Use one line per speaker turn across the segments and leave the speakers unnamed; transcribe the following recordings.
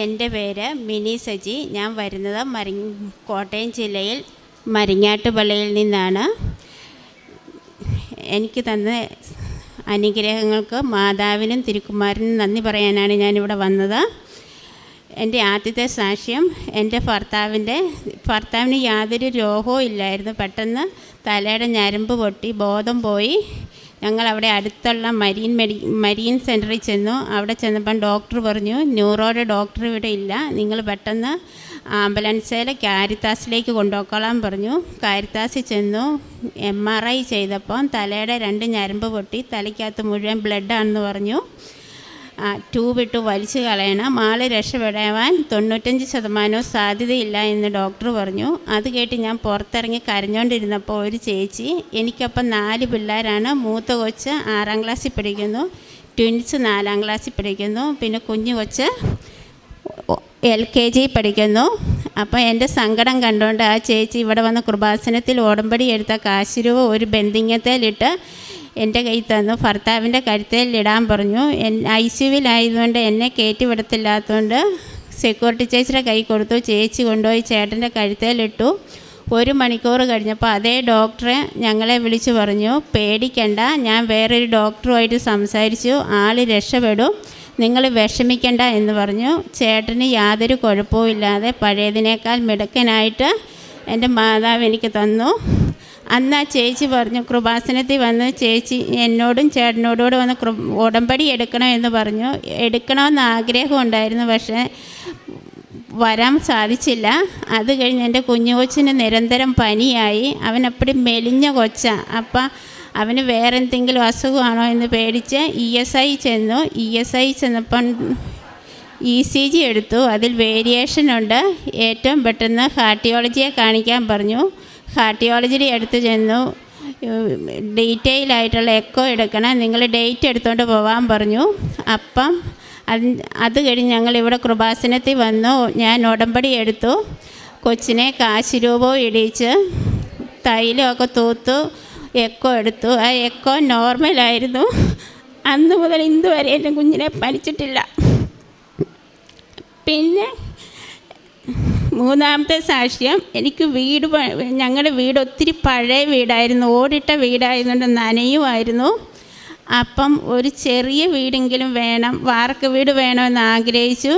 എൻ്റെ പേര് മിനി സജി. ഞാൻ വരുന്നത് കോട്ടയം ജില്ലയിൽ മരിങ്ങാട്ടുപള്ളിയിൽ നിന്നാണ്. എനിക്ക് തന്ന അനുഗ്രഹങ്ങൾക്ക് മാതാവിനും തിരുക്കുമാരനും നന്ദി പറയാനാണ് ഞാനിവിടെ വന്നത്. എൻ്റെ ആദ്യത്തെ സാക്ഷ്യം, എൻ്റെ ഭർത്താവിന് യാതൊരു രോഗവും ഇല്ലായിരുന്നു. പെട്ടെന്ന് തലയുടെ ഞരമ്പ് പൊട്ടി ബോധം പോയി. ഞങ്ങളവിടെ അടുത്തുള്ള മരീൻ സെൻറ്ററിൽ ചെന്നു. അവിടെ ചെന്നപ്പം ഡോക്ടർ പറഞ്ഞു, ന്യൂറോയുടെ ഡോക്ടർ ഇവിടെ ഇല്ല, നിങ്ങൾ പെട്ടെന്ന് ആംബുലൻസിൽ കാരിത്താസിലേക്ക് കൊണ്ടുപോയിക്കോളാൻ പറഞ്ഞു. കാരിത്താസിൽ ചെന്നു. MRI ചെയ്തപ്പം തലയുടെ 2 ഞരമ്പ് പൊട്ടി, തലയ്ക്കകത്ത് മുഴുവൻ ബ്ലഡാണെന്ന് പറഞ്ഞു. ട്യൂബിട്ട് വലിച്ചു കളയണം, ആൾ രക്ഷപ്പെടാൻ 95% സാധ്യതയില്ല എന്ന് ഡോക്ടർ പറഞ്ഞു. അത് കേട്ട് ഞാൻ പുറത്തിറങ്ങി കരഞ്ഞുകൊണ്ടിരുന്നപ്പോൾ ഒരു ചേച്ചി, എനിക്കപ്പം 4 പിള്ളേരാണ്. മൂത്ത കൊച്ച് 6ാം ക്ലാസ്സിൽ പഠിക്കുന്നു, ട്വിൻസ് 4ാം ക്ലാസ്സിൽ പഠിക്കുന്നു, പിന്നെ കുഞ്ഞു കൊച്ച് LKG പഠിക്കുന്നു. അപ്പോൾ എൻ്റെ സങ്കടം കണ്ടുകൊണ്ട് ആ ചേച്ചി ഇവിടെ വന്ന് കൃപാസനത്തിൽ ഉടമ്പടി എടുത്ത കാശ് രൂപ ഒരു ബന്ധിങ്ങത്തേലിട്ട് എൻ്റെ കയ്യിൽ തന്നു. ഭർത്താവിൻ്റെ കഴുത്തേലിടാൻ പറഞ്ഞു. ICUവിലായതുകൊണ്ട് എന്നെ കയറ്റി വിടത്തില്ലാത്തതുകൊണ്ട് സെക്യൂരിറ്റി ചേച്ചിയുടെ കൈ കൊടുത്തു. ചേച്ചി കൊണ്ടുപോയി ചേട്ടൻ്റെ കഴുത്തേലിട്ടു. 1 മണിക്കൂർ കഴിഞ്ഞപ്പോൾ അതേ ഡോക്ടറെ ഞങ്ങളെ വിളിച്ച് പറഞ്ഞു, പേടിക്കണ്ട, ഞാൻ വേറൊരു ഡോക്ടറുമായിട്ട് സംസാരിച്ചു, ആൾ രക്ഷപ്പെടും, നിങ്ങൾ വിഷമിക്കണ്ട എന്ന് പറഞ്ഞു. ചേട്ടന് യാതൊരു കുഴപ്പവുമില്ലാതെ പഴയതിനേക്കാൾ മിടുക്കനായിട്ട് എൻ്റെ മാതാവ് എനിക്ക് തന്നു. അന്ന് ആ ചേച്ചി പറഞ്ഞു, കൃപാസനത്തിൽ വന്ന് ചേച്ചി എന്നോടും ചേട്ടനോടുകൂടെ വന്ന് ഉടമ്പടി എടുക്കണമെന്ന് പറഞ്ഞു. എടുക്കണമെന്ന് ആഗ്രഹമുണ്ടായിരുന്നു, പക്ഷേ വരാൻ സാധിച്ചില്ല. അത് കഴിഞ്ഞ് എൻ്റെ കുഞ്ഞു കൊച്ചിന് നിരന്തരം പനിയായി. അവനപ്പടി മെലിഞ്ഞ കൊച്ചാണ്. അപ്പം അവന് വേറെ എന്തെങ്കിലും അസുഖമാണോ എന്ന് പേടിച്ച് ESI ചെന്നു. ESI ചെന്നപ്പം ECG എടുത്തു. അതിൽ വേരിയേഷനുണ്ട്. ഏറ്റവും പെട്ടെന്ന് ഹാർട്ടിയോളജിയെ കാണിക്കാൻ പറഞ്ഞു. ഹാർട്ടിയോളജിയുടെ അടുത്ത് ചെന്നു. ഡീറ്റെയിലായിട്ടുള്ള എക്കോ എടുക്കണം, നിങ്ങൾ ഡേറ്റ് എടുത്തുകൊണ്ട് പോകാൻ പറഞ്ഞു. അപ്പം അത് കഴിഞ്ഞ് ഞങ്ങളിവിടെ കൃപാസനത്തിൽ വന്നു. ഞാൻ ഉടമ്പടി എടുത്തു. കൊച്ചിനെ കാശ് രൂപവും ഇടിച്ച് തൈലമൊക്കെ തൂത്തു എക്കോ എടുത്തു. ആ എക്കോ നോർമലായിരുന്നു. അന്ന് മുതൽ ഇന്ന് വരെ എൻ്റെ കുഞ്ഞിനെ പനിച്ചിട്ടില്ല. പിന്നെ 3ാമത്തെ സാക്ഷ്യം, എനിക്ക് ഞങ്ങളുടെ വീട് ഒത്തിരി പഴയ വീടായിരുന്നു, ഓടിട്ട വീടായതുകൊണ്ട് നനയുമായിരുന്നു. അപ്പം ഒരു ചെറിയ വീടെങ്കിലും വേണം, വാർക്ക വീട് വേണമെന്ന് ആഗ്രഹിച്ചു.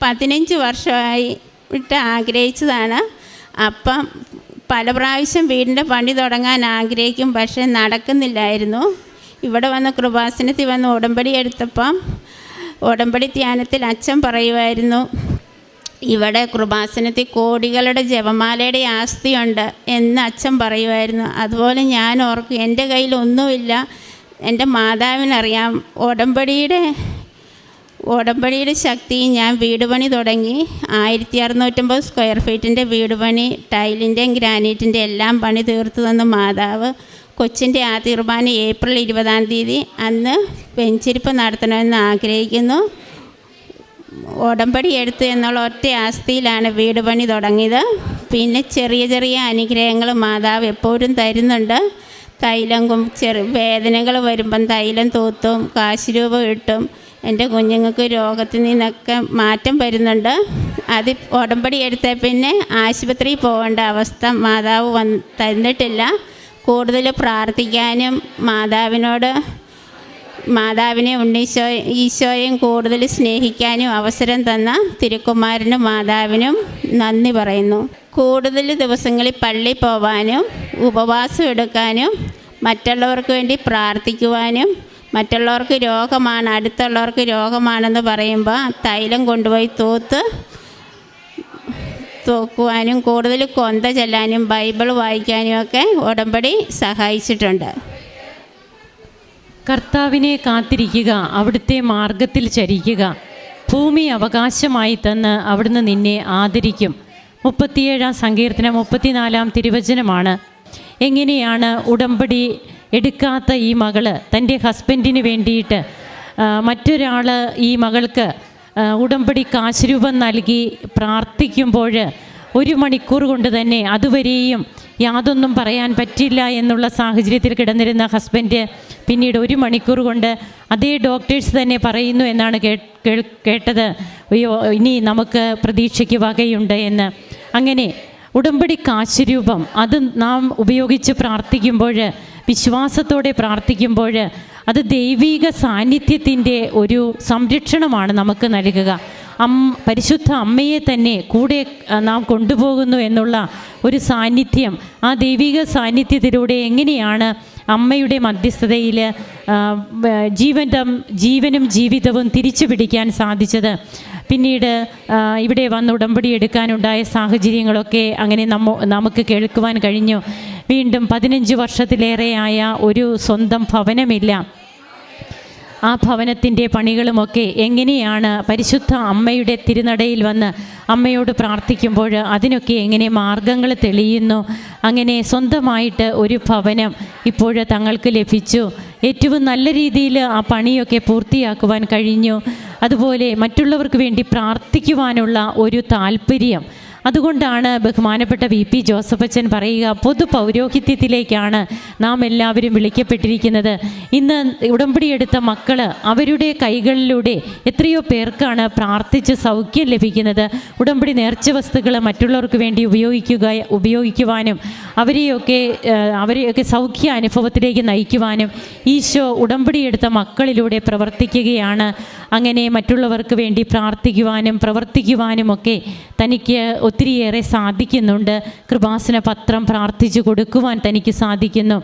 15 വർഷമായിട്ട് ആഗ്രഹിച്ചതാണ്. അപ്പം പല പ്രാവശ്യം വീടിൻ്റെ പണി തുടങ്ങാൻ ആഗ്രഹിക്കും, പക്ഷേ നടക്കുന്നില്ലായിരുന്നു. ഇവിടെ വന്ന് കൃപാസനത്തിൽ വന്ന് ഉടമ്പടി എടുത്തപ്പം ഉടമ്പടി ധ്യാനത്തിൽ അച്ഛൻ പറയുമായിരുന്നു, ഇവിടെ കൃപാസനത്തിൽ കോടികളുടെ ജപമാലയുടെ ആസ്തിയുണ്ട് എന്ന് അച്ഛൻ പറയുമായിരുന്നു. അതുപോലെ ഞാൻ ഓർക്കും, എൻ്റെ കയ്യിലൊന്നുമില്ല, എൻ്റെ മാതാവിനറിയാം. ഉടമ്പടിയുടെ ശക്തി. ഞാൻ വീട് പണി തുടങ്ങി. 1650 സ്ക്വയർ ഫീറ്റിൻ്റെ വീട് പണി, ടൈലിൻ്റെയും ഗ്രാനൈറ്റിൻ്റെ എല്ലാം പണി തീർത്തു തന്ന മാതാവ്. കൊച്ചിൻ്റെ ആദ്യ കുർബാന ഏപ്രിൽ 20-ാം തീയതി. അന്ന് വെഞ്ചിരിപ്പ് നടത്തണമെന്ന് ആഗ്രഹിക്കുന്നു. ഉടമ്പടി എടുത്തു എന്നുള്ള ഒറ്റ ആസ്തിയിലാണ് വീട് പണി തുടങ്ങിയത്. പിന്നെ ചെറിയ ചെറിയ അനുഗ്രഹങ്ങൾ മാതാവ് എപ്പോഴും തരുന്നുണ്ട്. തൈലം വേദനകൾ വരുമ്പം തൈലം തൂത്തും കാശ് രൂപ ഇട്ടും എൻ്റെ കുഞ്ഞുങ്ങൾക്ക് രോഗത്തിൽ നിന്നൊക്കെ മാറ്റം വരുന്നുണ്ട്. അത് ഉടമ്പടി എടുത്ത പിന്നെ ആശുപത്രിയിൽ പോകേണ്ട അവസ്ഥ മാതാവ് തന്നിട്ടില്ല. കൂടുതൽ പ്രാർത്ഥിക്കാനും മാതാവിനെ ഈശോയും കൂടുതൽ സ്നേഹിക്കാനും അവസരം തന്ന തിരുക്കുമാരനും മാതാവിനും നന്ദി പറയുന്നു. കൂടുതൽ ദിവസങ്ങളിൽ പള്ളിയിൽ പോവാനും ഉപവാസം എടുക്കാനും മറ്റുള്ളവർക്ക് വേണ്ടി പ്രാർത്ഥിക്കുവാനും, മറ്റുള്ളവർക്ക് രോഗമാണ്, അടുത്തുള്ളവർക്ക് രോഗമാണെന്ന് പറയുമ്പോൾ തൈലം കൊണ്ടുപോയി തൂക്കുവാനും കൂടുതൽ കൊന്ത ചെല്ലാനും ബൈബിൾ വായിക്കാനും ഒക്കെ ഉടമ്പടി സഹായിച്ചിട്ടുണ്ട്.
കർത്താവിനെ കാത്തിരിക്കുക, അവിടുത്തെ മാർഗത്തിൽ ചരിക്കുക, ഭൂമി അവകാശമായി തന്ന് അവിടുന്ന് നിന്നെ ആദരിക്കും. 37-ാം സങ്കീർത്തനം 34-ാം തിരുവചനമാണ്. എങ്ങനെയാണ് ഉടമ്പടി എടുക്കാത്ത ഈ മകള് തൻ്റെ ഹസ്ബൻഡിന് വേണ്ടിയിട്ട് മറ്റൊരാൾ ഈ മകൾക്ക് ഉടമ്പടി കാശ് രൂപം നൽകി പ്രാർത്ഥിക്കുമ്പോൾ 1 മണിക്കൂർ കൊണ്ട് തന്നെ അതുവരെയും യാതൊന്നും പറയാൻ പറ്റില്ല എന്നുള്ള സാഹചര്യത്തിൽ കിടന്നിരുന്ന ഹസ്ബൻഡ് പിന്നീട് 1 മണിക്കൂർ കൊണ്ട് അതേ ഡോക്ടേഴ്സ് തന്നെ പറയുന്നു എന്നാണ് കേട്ടത്, അയ്യോ ഇനി നമുക്ക് പ്രതീക്ഷയ്ക്ക് വകയുണ്ട് എന്ന്. അങ്ങനെ ഉടമ്പടി കാശുരൂപം അത് നാം ഉപയോഗിച്ച് പ്രാർത്ഥിക്കുമ്പോൾ, വിശ്വാസത്തോടെ പ്രാർത്ഥിക്കുമ്പോൾ, അത് ദൈവിക സാന്നിധ്യത്തിൻ്റെ ഒരു സംരക്ഷണമാണ് നമുക്ക് നൽകുക. പരിശുദ്ധ അമ്മയെ തന്നെ കൂടെ നാം കൊണ്ടുപോകുന്നു എന്നുള്ള ഒരു സാന്നിധ്യം, ആ ദൈവിക സാന്നിധ്യത്തിലൂടെ എങ്ങനെയാണ് അമ്മയുടെ മധ്യസ്ഥതയിൽ ജീവനും ജീവിതവും തിരിച്ചു പിടിക്കാൻ സാധിച്ചത്. പിന്നീട് ഇവിടെ വന്ന് ഉടമ്പടി എടുക്കാനുണ്ടായ സാഹചര്യങ്ങളൊക്കെ അങ്ങനെ നമുക്ക് കേൾക്കുവാൻ കഴിഞ്ഞു. വീണ്ടും 15 വർഷത്തിലേറെയായ ഒരു സ്വന്തം ഭവനമില്ല. ആ ഭവനത്തിൻ്റെ പണികളുമൊക്കെ എങ്ങനെയാണ് പരിശുദ്ധ അമ്മയുടെ തിരുനടയിൽ വന്ന് അമ്മയോട് പ്രാർത്ഥിക്കുമ്പോൾ അതിനൊക്കെ എങ്ങനെ മാർഗങ്ങൾ തെളിയുന്നു. അങ്ങനെ സ്വന്തമായിട്ട് ഒരു ഭവനം ഇപ്പോൾ തങ്ങൾക്ക് ലഭിച്ചു. ഏറ്റവും നല്ല രീതിയിൽ ആ പണിയൊക്കെ പൂർത്തിയാക്കുവാൻ കഴിഞ്ഞു. അതുപോലെ മറ്റുള്ളവർക്ക് വേണ്ടി പ്രാർത്ഥിക്കുവാനുള്ള ഒരു താല്പര്യം. അതുകൊണ്ടാണ് ബഹുമാനപ്പെട്ട VP ജോസഫച്ചൻ പറയുക, പൊതു പൗരോഹിത്യത്തിലേക്കാണ് നാം എല്ലാവരും വിളിക്കപ്പെട്ടിരിക്കുന്നത്. ഇന്ന് ഉടമ്പടിയെടുത്ത മക്കൾ അവരുടെ കൈകളിലൂടെ എത്രയോ പേർക്കാണ് പ്രാർത്ഥിച്ച് സൗഖ്യം ലഭിക്കുന്നത്. ഉടമ്പടി നേർച്ച വസ്തുക്കൾ മറ്റുള്ളവർക്ക് വേണ്ടി ഉപയോഗിക്കുവാനും അവരെയൊക്കെ സൗഖ്യ അനുഭവത്തിലേക്ക് നയിക്കുവാനും ഈശോ ഉടമ്പടിയെടുത്ത മക്കളിലൂടെ പ്രവർത്തിക്കുകയാണ്. അങ്ങനെ മറ്റുള്ളവർക്ക് വേണ്ടി പ്രാർത്ഥിക്കുവാനും പ്രവർത്തിക്കുവാനുമൊക്കെ തനിക്ക് ഒത്തിരിയേറെ സാധിക്കുന്നുണ്ട്. കൃപാസന പത്രം പ്രാർത്ഥിച്ചു കൊടുക്കുവാൻ തനിക്ക് സാധിക്കുന്നു.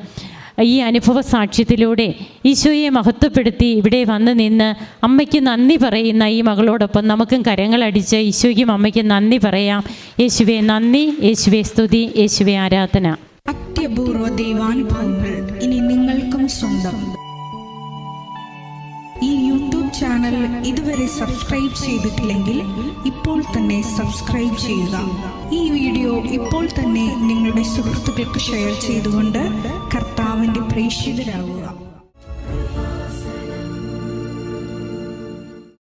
ഈ അനുഭവ സാക്ഷ്യത്തിലൂടെ ഈശോയെ മഹത്വപ്പെടുത്തി ഇവിടെ വന്ന് നിന്ന് അമ്മയ്ക്ക് നന്ദി പറയുന്ന ഈ മകളോടൊപ്പം നമുക്കും കരങ്ങളടിച്ച് ഈശോയ്ക്കും അമ്മയ്ക്കും നന്ദി പറയാം. യേശുവേ നന്ദി, യേശുവേ സ്തുതി, യേശുവേ ആരാധന.
അത്യപൂർവ ദൈവാനുഭവങ്ങൾ ഇനി നിങ്ങൾക്കും സ്വന്തം. ഈ യൂട്യൂബ് ചാനൽ ഇതുവരെ സബ്സ്ക്രൈബ് ചെയ്തിട്ടില്ലെങ്കിൽ ഇപ്പോൾ തന്നെ സബ്സ്ക്രൈബ് ചെയ്യുക. ഈ വീഡിയോ ഇപ്പോൾ തന്നെ നിങ്ങളുടെ സുഹൃത്തുക്കൾക്ക് ഷെയർ ചെയ്തുകൊണ്ട് കർത്താവിൻ്റെ പ്രേക്ഷിതരാകുക.